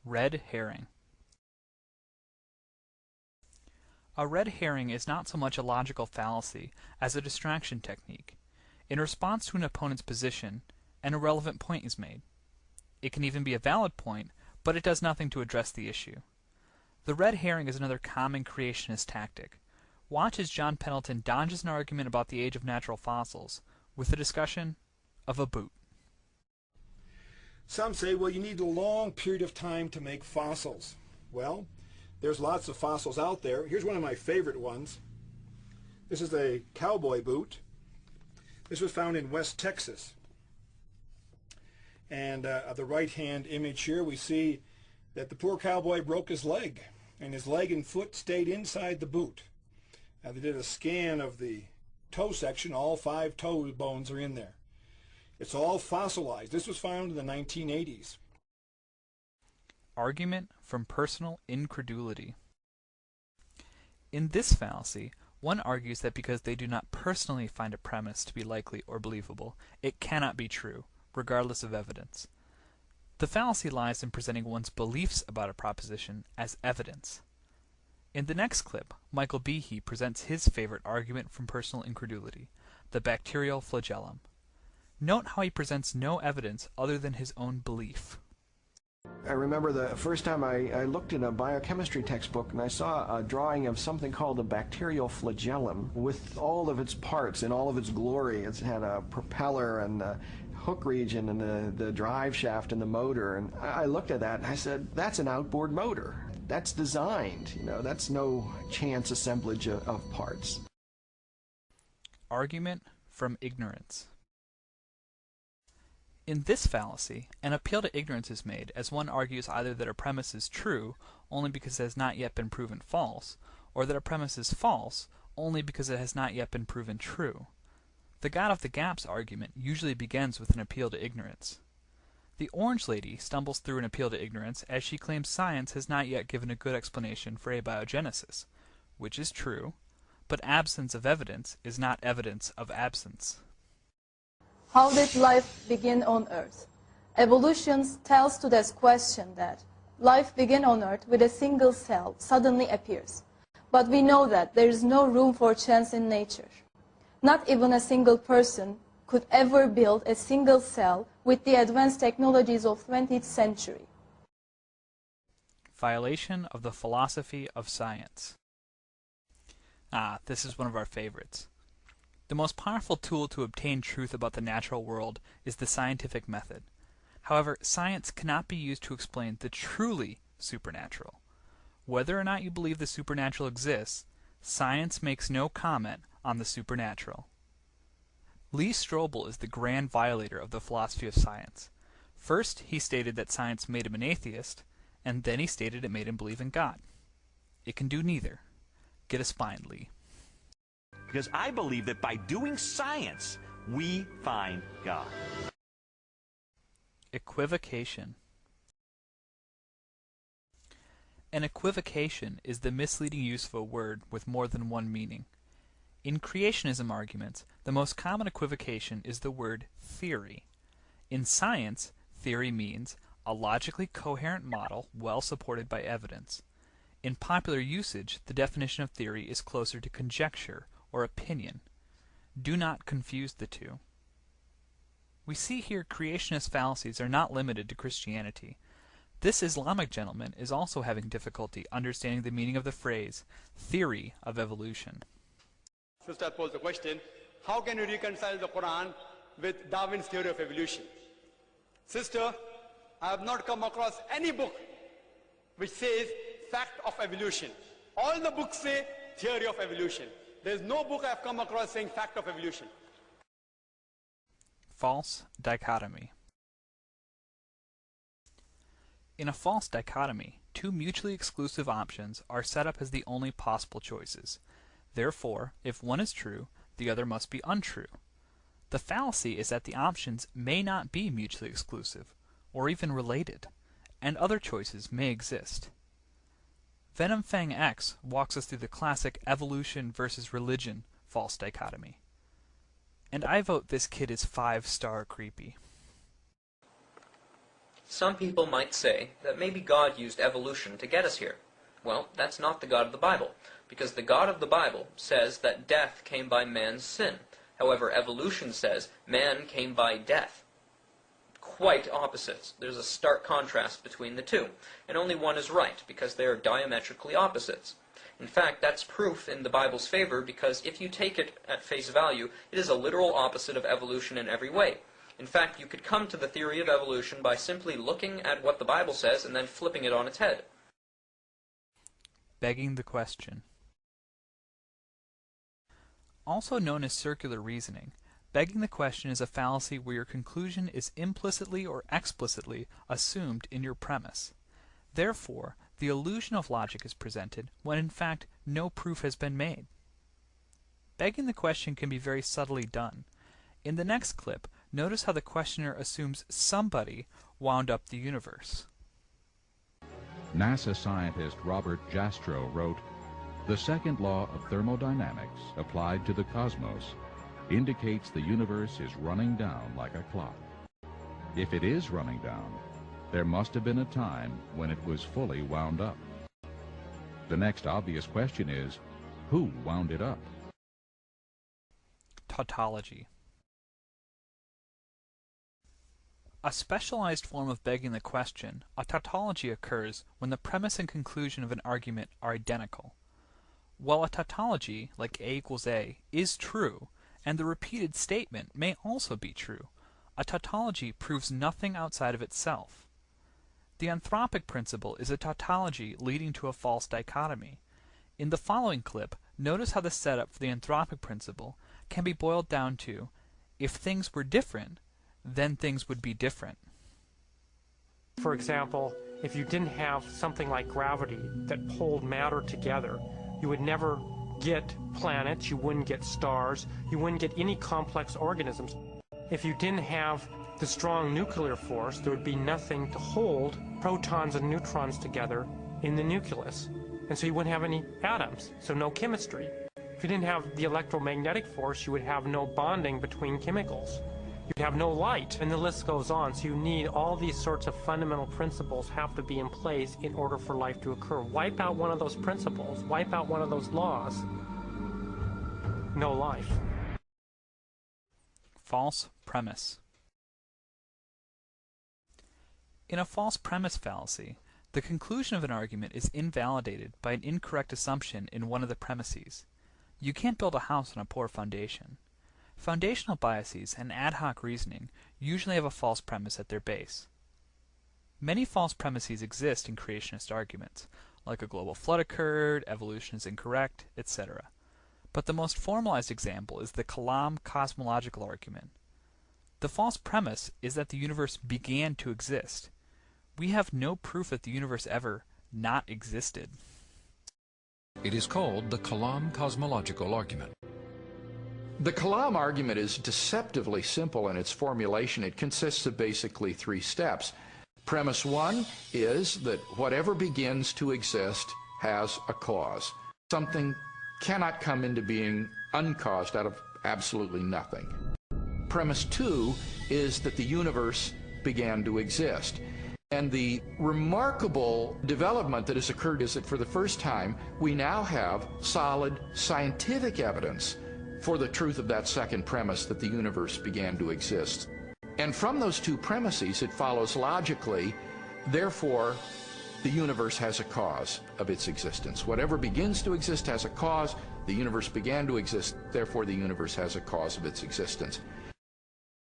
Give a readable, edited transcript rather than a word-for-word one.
Red herring. A red herring is not so much a logical fallacy as a distraction technique. In response to an opponent's position, an irrelevant point is made. It can even be a valid point, but it does nothing to address the issue. The red herring is another common creationist tactic. Watch as John Pendleton dodges an argument about the age of natural fossils with the discussion of a boot. Some say, well, you need a long period of time to make fossils. Well, there's lots of fossils out there. Here's one of my favorite ones. This is a cowboy boot. This was found in West Texas. And the right-hand image here, we see that the poor cowboy broke his leg, and his leg and foot stayed inside the boot. Now, they did a scan of the toe section. All 5 toe bones are in there. It's all fossilized. This was found in the 1980s. Argument from personal incredulity. In this fallacy, one argues that because they do not personally find a premise to be likely or believable, it cannot be true, regardless of evidence. The fallacy lies in presenting one's beliefs about a proposition as evidence. In the next clip, Michael Behe presents his favorite argument from personal incredulity, the bacterial flagellum. Note how he presents no evidence other than his own belief. I remember the first time I looked in a biochemistry textbook and I saw a drawing of something called a bacterial flagellum with all of its parts in all of its glory. It had a propeller and the hook region and the drive shaft and the motor. And I looked at that and I said, that's an outboard motor. That's designed. That's no chance assemblage of parts. Argument from ignorance. In this fallacy, an appeal to ignorance is made as one argues either that a premise is true only because it has not yet been proven false, or that a premise is false only because it has not yet been proven true. The God of the Gaps argument usually begins with an appeal to ignorance. The Orange Lady stumbles through an appeal to ignorance as she claims science has not yet given a good explanation for abiogenesis, which is true, but absence of evidence is not evidence of absence. How did life begin on Earth? Evolution tells to this question that life began on Earth with a single cell suddenly appears. But we know that there is no room for chance in nature. Not even a single person could ever build a single cell with the advanced technologies of 20th century. Violation of the philosophy of science. This is one of our favorites. The most powerful tool to obtain truth about the natural world is the scientific method. However, science cannot be used to explain the truly supernatural. Whether or not you believe the supernatural exists, science makes no comment on the supernatural. Lee Strobel is the grand violator of the philosophy of science. First, he stated that science made him an atheist, and then he stated it made him believe in God. It can do neither. Get a spine, Lee. Because I believe that by doing science, we find God. Equivocation. An equivocation is the misleading use of a word with more than one meaning. In creationism arguments, the most common equivocation is the word theory. In science, theory means a logically coherent model well supported by evidence. In popular usage, the definition of theory is closer to conjecture or opinion. Do not confuse the two. We see here creationist fallacies are not limited to Christianity. This Islamic gentleman is also having difficulty understanding the meaning of the phrase, theory of evolution. Sister posed the question, how can you reconcile the Quran with Darwin's theory of evolution? Sister, I have not come across any book which says fact of evolution. All the books say theory of evolution. There is no book I have come across saying fact of evolution. False dichotomy. In a false dichotomy, two mutually exclusive options are set up as the only possible choices. Therefore, if one is true, the other must be untrue. The fallacy is that the options may not be mutually exclusive, or even related, and other choices may exist. Venom Fang X walks us through the classic evolution versus religion false dichotomy. And I vote this kid is 5-star creepy. Some people might say that maybe God used evolution to get us here. Well, that's not the God of the Bible, because the God of the Bible says that death came by man's sin. However, evolution says man came by death. Quite opposites. There's a stark contrast between the two, and only one is right, because they are diametrically opposites. In fact, that's proof in the Bible's favor, because if you take it at face value, it is a literal opposite of evolution in every way. In fact, you could come to the theory of evolution by simply looking at what the Bible says and then flipping it on its head. Begging the question. Also known as circular reasoning, begging the question is a fallacy where your conclusion is implicitly or explicitly assumed in your premise. Therefore, the illusion of logic is presented when in fact no proof has been made. Begging the question can be very subtly done. In the next clip, notice how the questioner assumes somebody wound up the universe. NASA scientist Robert Jastrow wrote, "The second law of thermodynamics applied to the cosmos indicates the universe is running down like a clock. If it is running down, there must have been a time when it was fully wound up. The next obvious question is, who wound it up?" Tautology. A specialized form of begging the question, a tautology, occurs when the premise and conclusion of an argument are identical. While a tautology, like A equals A, is true, and the repeated statement may also be true, a tautology proves nothing outside of itself. The anthropic principle is a tautology leading to a false dichotomy. In the following clip, notice how the setup for the anthropic principle can be boiled down to, if things were different, then things would be different. For example, if you didn't have something like gravity that pulled matter together, you would never get planets, you wouldn't get stars, you wouldn't get any complex organisms. If you didn't have the strong nuclear force, there would be nothing to hold protons and neutrons together in the nucleus. And so you wouldn't have any atoms, so no chemistry. If you didn't have the electromagnetic force, you would have no bonding between chemicals. You'd have no light, and the list goes on. So you need all these sorts of fundamental principles have to be in place in order for life to occur. Wipe out one of those principles, wipe out one of those laws, no life. False premise. In a false premise fallacy, the conclusion of an argument is invalidated by an incorrect assumption in one of the premises. You can't build a house on a poor foundation. Foundational biases and ad hoc reasoning usually have a false premise at their base. Many false premises exist in creationist arguments, like a global flood occurred, evolution is incorrect, etc. But the most formalized example is the Kalam cosmological argument. The false premise is that the universe began to exist. We have no proof that the universe ever not existed. It is called the Kalam cosmological argument. The Kalam argument is deceptively simple in its formulation. It consists of basically 3 steps. Premise 1 is that whatever begins to exist has a cause. Something cannot come into being uncaused out of absolutely nothing. Premise 2 is that the universe began to exist. And the remarkable development that has occurred is that for the first time, we now have solid scientific evidence for the truth of that second premise, that the universe began to exist. And from those 2 premises, it follows logically, therefore, the universe has a cause of its existence. Whatever begins to exist has a cause. The universe began to exist, therefore the universe has a cause of its existence.